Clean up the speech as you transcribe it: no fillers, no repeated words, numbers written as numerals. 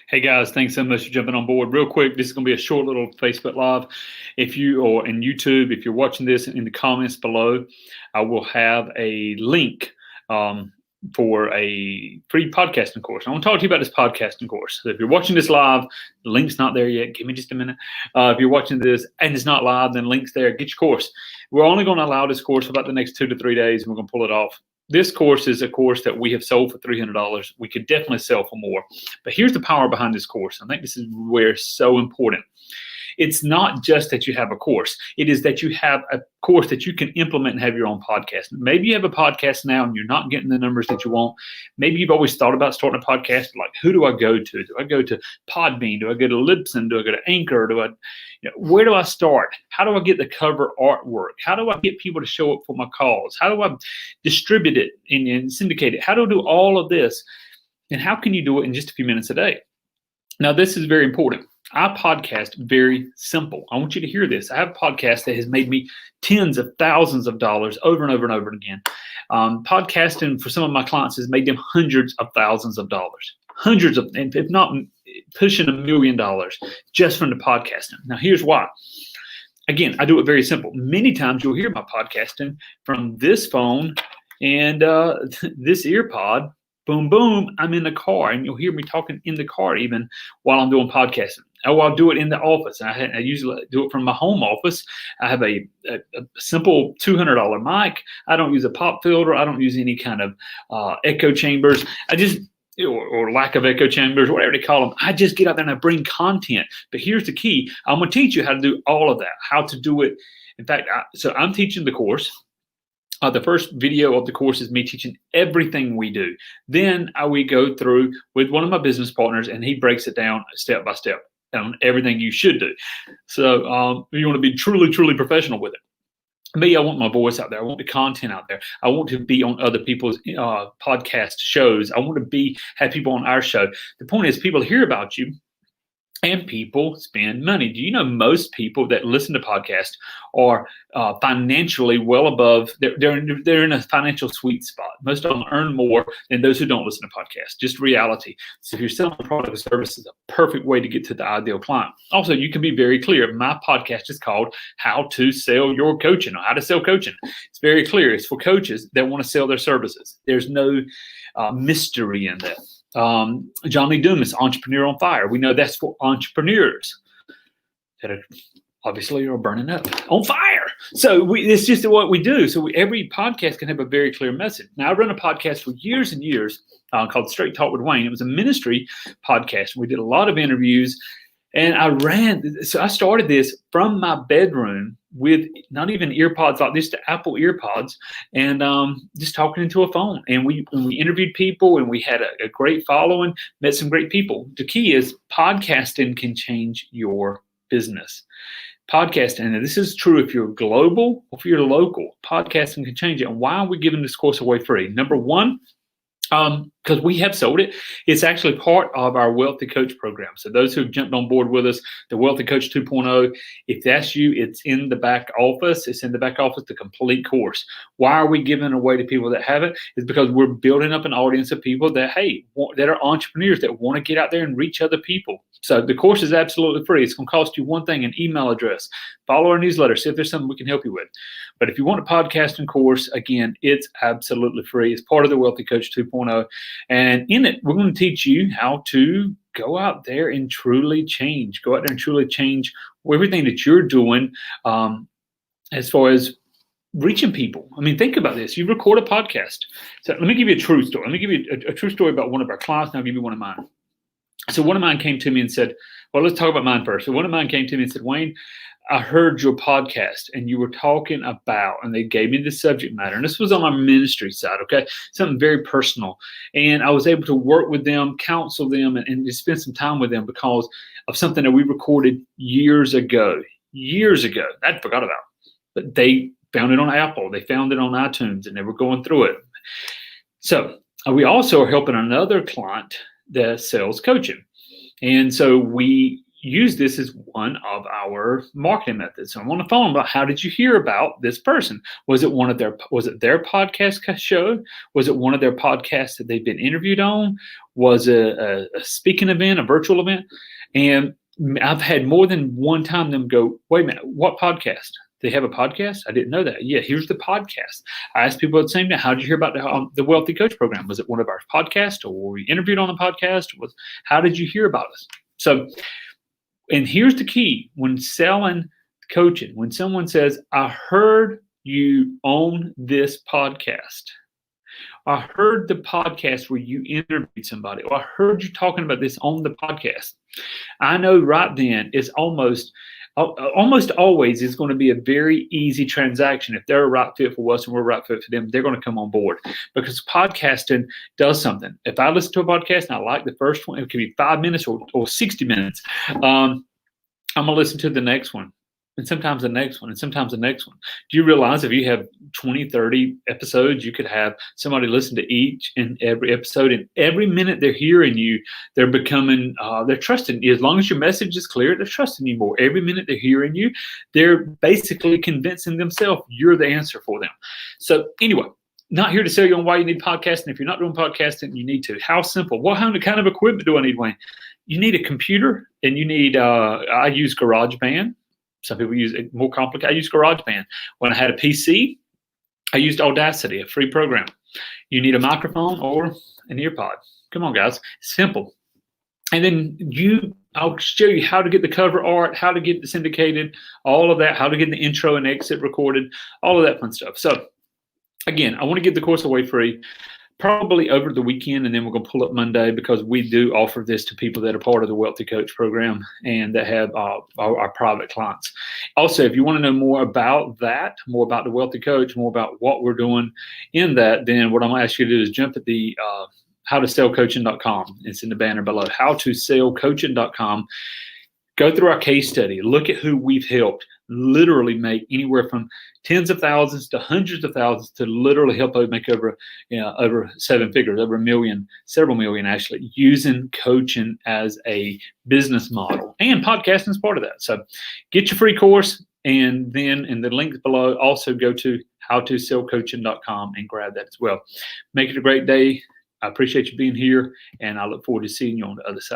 Hey guys, thanks so much for jumping on board. Real quick, this is going to be a short little Facebook Live. If you or in YouTube, if you're watching this in the comments below, I will have a link for a free podcasting course. I want to talk to you about this podcasting course. So if you're watching this live, the link's not there yet. Give me just a minute. If you're watching this and it's not live, then link's there. Get your course. We're only going to allow this course for about the next 2 to 3 days, and we're going to pull it off. This course is a course that we have sold for $300. We could definitely sell for more. But here's the power behind this course. I think this is where it's so important. It's not just that you have a course. It is that you have a course that you can implement and have your own podcast. Maybe you have a podcast now and you're not getting the numbers that you want. Maybe you've always thought about starting a podcast. Like, who do I go to? Do I go to Podbean? Do I go to Libsyn? Do I go to Anchor? Where do I start? How do I get the cover artwork? How do I get people to show up for my calls? How do I distribute it and syndicate it? How do I do all of this? And how can you do it in just a few minutes a day? Now, this is very important. I podcast very simple. I want you to hear this. I have a podcast that has made me tens of thousands of dollars over and over and over again. Podcasting for some of my clients has made them hundreds of thousands of dollars. Hundreds of, if not pushing $1 million just from the podcasting. Now, here's why. Again, I do it very simple. Many times you'll hear my podcasting from this phone and this ear pod. Boom, boom, I'm in the car, and you'll hear me talking in the car even while I'm doing podcasting. Or I'll do it in the office. I usually do it from my home office. I have a simple $200 mic. I don't use a pop filter. I don't use any kind of echo chambers. Or lack of echo chambers, whatever they call them. I just get out there and I bring content. But here's the key. I'm going to teach you how to do all of that, how to do it. In fact, so I'm teaching the course. The first video of the course is me teaching everything we do. Then we go through with one of my business partners, and he breaks it down step by step on everything you should do. So you want to be truly, truly professional with it. Me, I want my voice out there. I want the content out there. I want to be on other people's podcast shows. I want to have people on our show. The point is, people hear about you. And people spend money. Do you know most people that listen to podcasts are financially well above? They're in a financial sweet spot. Most of them earn more than those who don't listen to podcasts. Just reality. So if you're selling a product or service, it's a perfect way to get to the ideal client. Also, you can be very clear. My podcast is called "How to Sell Your Coaching" or "How to Sell Coaching." It's very clear. It's for coaches that want to sell their services. There's no mystery in that. John Lee Dumas, Entrepreneur on Fire. We know that's for entrepreneurs that are burning up on fire. So it's just what we do. So every podcast can have a very clear message. Now, I run a podcast for years and years called Straight Talk with Wayne. It was a ministry podcast. We did a lot of interviews. And I started this from my bedroom with not even earpods like this, to Apple earpods, and just talking into a phone. And we interviewed people, and we had a great following, met some great people. The key is podcasting can change your business. Podcasting, and this is true if you're global or if you're local, podcasting can change it. And why are we giving this course away free? Number one, because we have sold it. It's actually part of our Wealthy Coach program. So those who've jumped on board with us, the Wealthy Coach 2.0, if that's you, it's in the back office. It's in the back office, the complete course. Why are we giving it away to people that have it? It's because we're building up an audience of people that, that are entrepreneurs that want to get out there and reach other people. So the course is absolutely free. It's going to cost you one thing, an email address. Follow our newsletter, see if there's something we can help you with. But if you want a podcasting course, again, it's absolutely free. It's part of the Wealthy Coach 2.0. And in it, we're going to teach you how to go out there and truly change. Go out there and truly change everything that you're doing as far as reaching people. I mean, think about this. You record a podcast. So let me give you a true story. Let me give you a true story about one of our clients, and I'll give you one of mine. So one of mine came to me and said, well, let's talk about mine first. So one of mine came to me and said, Wayne, I heard your podcast and you were talking about, and they gave me the subject matter. And this was on my ministry side, okay? Something very personal. And I was able to work with them, counsel them, and just spend some time with them because of something that we recorded years ago. I'd forgot about. But they found it on Apple. They found it on iTunes, and they were going through it. So we also are helping another client that sells coaching. And so we use this as one of our marketing methods. So I'm on the phone about, how did you hear about this person? Was it their podcast show? Was it one of their podcasts that they've been interviewed on? Was it a speaking event, a virtual event? And I've had more than one time them go, wait a minute, what podcast? They have a podcast? I didn't know that. Yeah, here's the podcast. I asked people at the same time, how did you hear about the Wealthy Coach program? Was it one of our podcasts, or were we interviewed on a podcast? How did you hear about us? So, and here's the key when selling coaching. When someone says, I heard you on this podcast. I heard the podcast where you interviewed somebody, or I heard you talking about this on the podcast. I know right then it's almost always is going to be a very easy transaction. If they're a right fit for us and we're a right fit for them, they're going to come on board, because podcasting does something. If I listen to a podcast and I like the first one, it could be 5 minutes or 60 minutes. I'm going to listen to the next one, and sometimes the next one, and sometimes the next one. Do you realize if you have 20, 30 episodes, you could have somebody listen to each and every episode, and every minute they're hearing you, they're becoming, they're trusting you. As long as your message is clear, they're trusting you more. Every minute they're hearing you, they're basically convincing themselves you're the answer for them. So anyway, not here to sell you on why you need podcasting. If you're not doing podcasting, you need to. How simple? What kind of equipment do I need, Wayne? You need a computer, and you need, I use GarageBand. Some people use it more complicated. I use GarageBand. When I had a PC, I used Audacity, a free program. You need a microphone or an earpod. Come on, guys. Simple. And then I'll show you how to get the cover art, how to get it syndicated, all of that, how to get the intro and exit recorded, all of that fun stuff. So again, I want to give the course away free, probably over the weekend, and then we're going to pull up Monday, because we do offer this to people that are part of the Wealthy Coach program and that have our private clients. Also, if you want to know more about that, more about the Wealthy Coach, more about what we're doing in that, then what I'm going to ask you to do is jump at the howtosellcoaching.com. It's in the banner below, howtosellcoaching.com. Go through our case study. Look at who we've helped literally make anywhere from tens of thousands to hundreds of thousands, to literally help make over 7 figures, over $1 million, several million actually, using coaching as a business model. And podcasting is part of that. So get your free course, and then in the links below, also go to howtosellcoaching.com and grab that as well. Make it a great day. I appreciate you being here, and I look forward to seeing you on the other side.